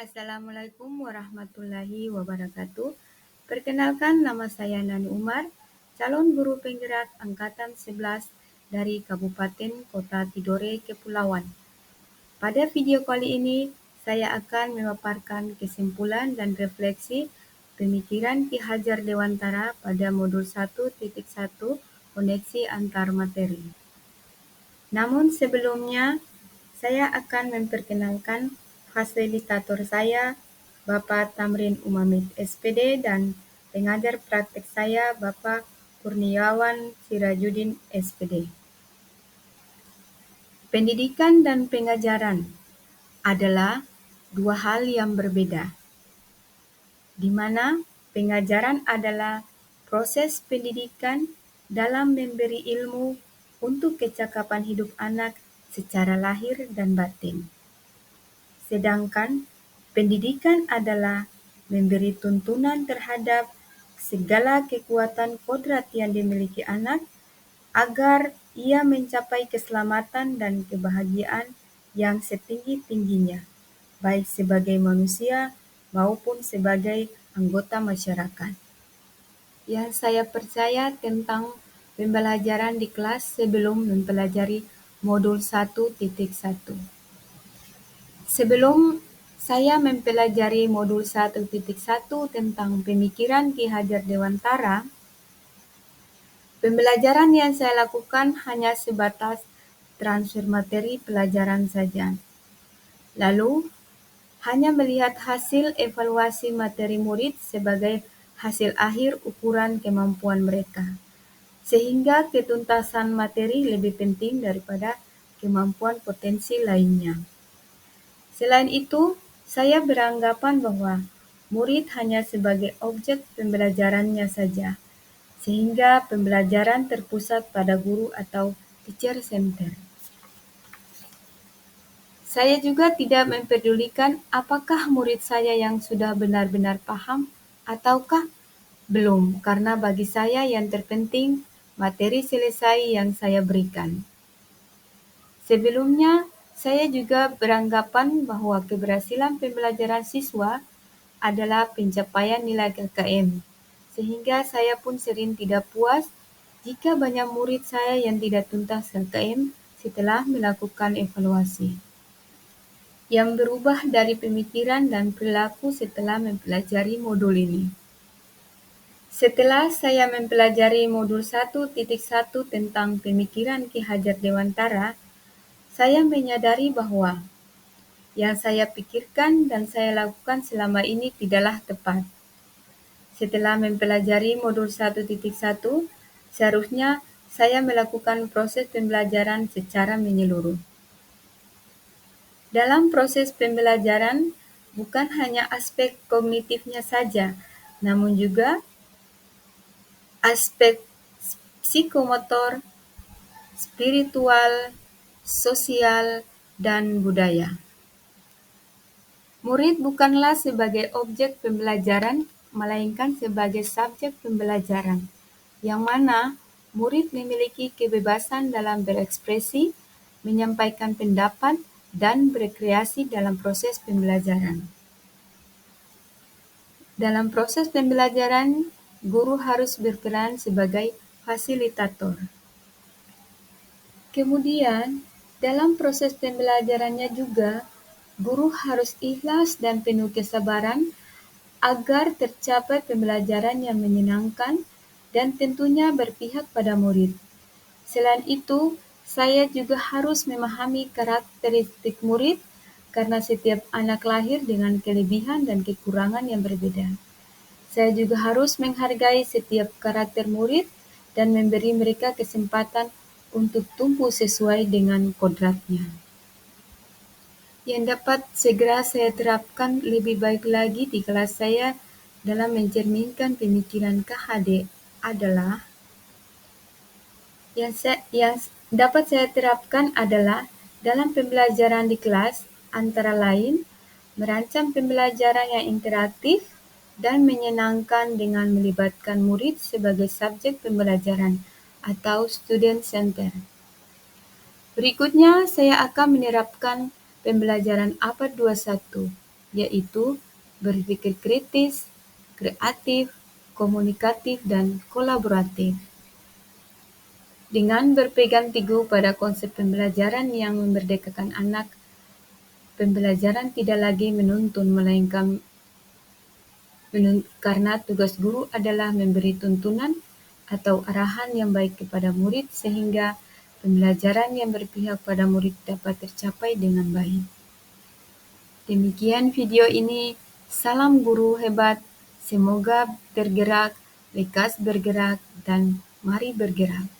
Assalamualaikum warahmatullahi wabarakatuh. Perkenalkan, nama saya Nani Umar, calon guru penggerak Angkatan 11 dari Kabupaten Kota Tidore, Kepulauan. Pada video kali ini, saya akan memaparkan kesimpulan dan refleksi pemikiran Ki Hajar Dewantara pada modul 1.1 koneksi antar materi. Namun sebelumnya, saya akan memperkenalkan fasilitator saya, Bapak Tamrin Umamid SPD, dan pengajar praktek saya, Bapak Kurniawan Sirajuddin SPD. Pendidikan dan pengajaran adalah dua hal yang berbeda, di mana pengajaran adalah proses pendidikan dalam memberi ilmu untuk kecakapan hidup anak secara lahir dan batin. Sedangkan pendidikan adalah memberi tuntunan terhadap segala kekuatan kodrat yang dimiliki anak agar ia mencapai keselamatan dan kebahagiaan yang setinggi-tingginya, baik sebagai manusia maupun sebagai anggota masyarakat. Yang saya percaya tentang pembelajaran di kelas sebelum mempelajari modul 1.1. Sebelum saya mempelajari modul 1.1 tentang pemikiran Ki Hajar Dewantara, pembelajaran yang saya lakukan hanya sebatas transfer materi pelajaran saja. Lalu, hanya melihat hasil evaluasi materi murid sebagai hasil akhir ukuran kemampuan mereka, sehingga ketuntasan materi lebih penting daripada kemampuan potensi lainnya. Selain itu, saya beranggapan bahwa murid hanya sebagai objek pembelajarannya saja, sehingga pembelajaran terpusat pada guru atau teacher center. Saya juga tidak mempedulikan apakah murid saya yang sudah benar-benar paham ataukah belum, karena bagi saya yang terpenting materi selesai yang saya berikan. Sebelumnya, saya juga beranggapan bahwa keberhasilan pembelajaran siswa adalah pencapaian nilai KKM, sehingga saya pun sering tidak puas jika banyak murid saya yang tidak tuntas KKM setelah melakukan evaluasi, yang berubah dari pemikiran dan perilaku setelah mempelajari modul ini. Setelah saya mempelajari modul 1.1 tentang pemikiran Ki Hajar Dewantara, saya menyadari bahwa yang saya pikirkan dan saya lakukan selama ini tidaklah tepat. Setelah mempelajari modul 1.1, seharusnya saya melakukan proses pembelajaran secara menyeluruh. Dalam proses pembelajaran, bukan hanya aspek kognitifnya saja, namun juga aspek psikomotor, spiritual, sosial, dan budaya. Murid bukanlah sebagai objek pembelajaran, melainkan sebagai subjek pembelajaran, yang mana murid memiliki kebebasan dalam berekspresi, menyampaikan pendapat, dan berkreasi dalam proses pembelajaran. Dalam proses pembelajaran, guru harus berperan sebagai fasilitator. Kemudian, dalam proses pembelajarannya juga, guru harus ikhlas dan penuh kesabaran agar tercapai pembelajaran yang menyenangkan dan tentunya berpihak pada murid. Selain itu, saya juga harus memahami karakteristik murid karena setiap anak lahir dengan kelebihan dan kekurangan yang berbeda. Saya juga harus menghargai setiap karakter murid dan memberi mereka kesempatan untuk tumbuh sesuai dengan kodratnya. Yang dapat segera saya terapkan lebih baik lagi di kelas saya dalam mencerminkan pemikiran KHD adalah yang dapat saya terapkan adalah dalam pembelajaran di kelas, antara lain merancang pembelajaran yang interaktif dan menyenangkan dengan melibatkan murid sebagai subjek pembelajaran atau student center. Berikutnya, saya akan menerapkan pembelajaran abad 21, yaitu berpikir kritis, kreatif, komunikatif, dan kolaboratif. Dengan berpegang teguh pada konsep pembelajaran yang memerdekakan anak, pembelajaran tidak lagi menuntun, melainkan karena tugas guru adalah memberi tuntunan atau arahan yang baik kepada murid sehingga pembelajaran yang berpihak pada murid dapat tercapai dengan baik. Demikian video ini, salam guru hebat, semoga tergerak, lekas bergerak, dan mari bergerak.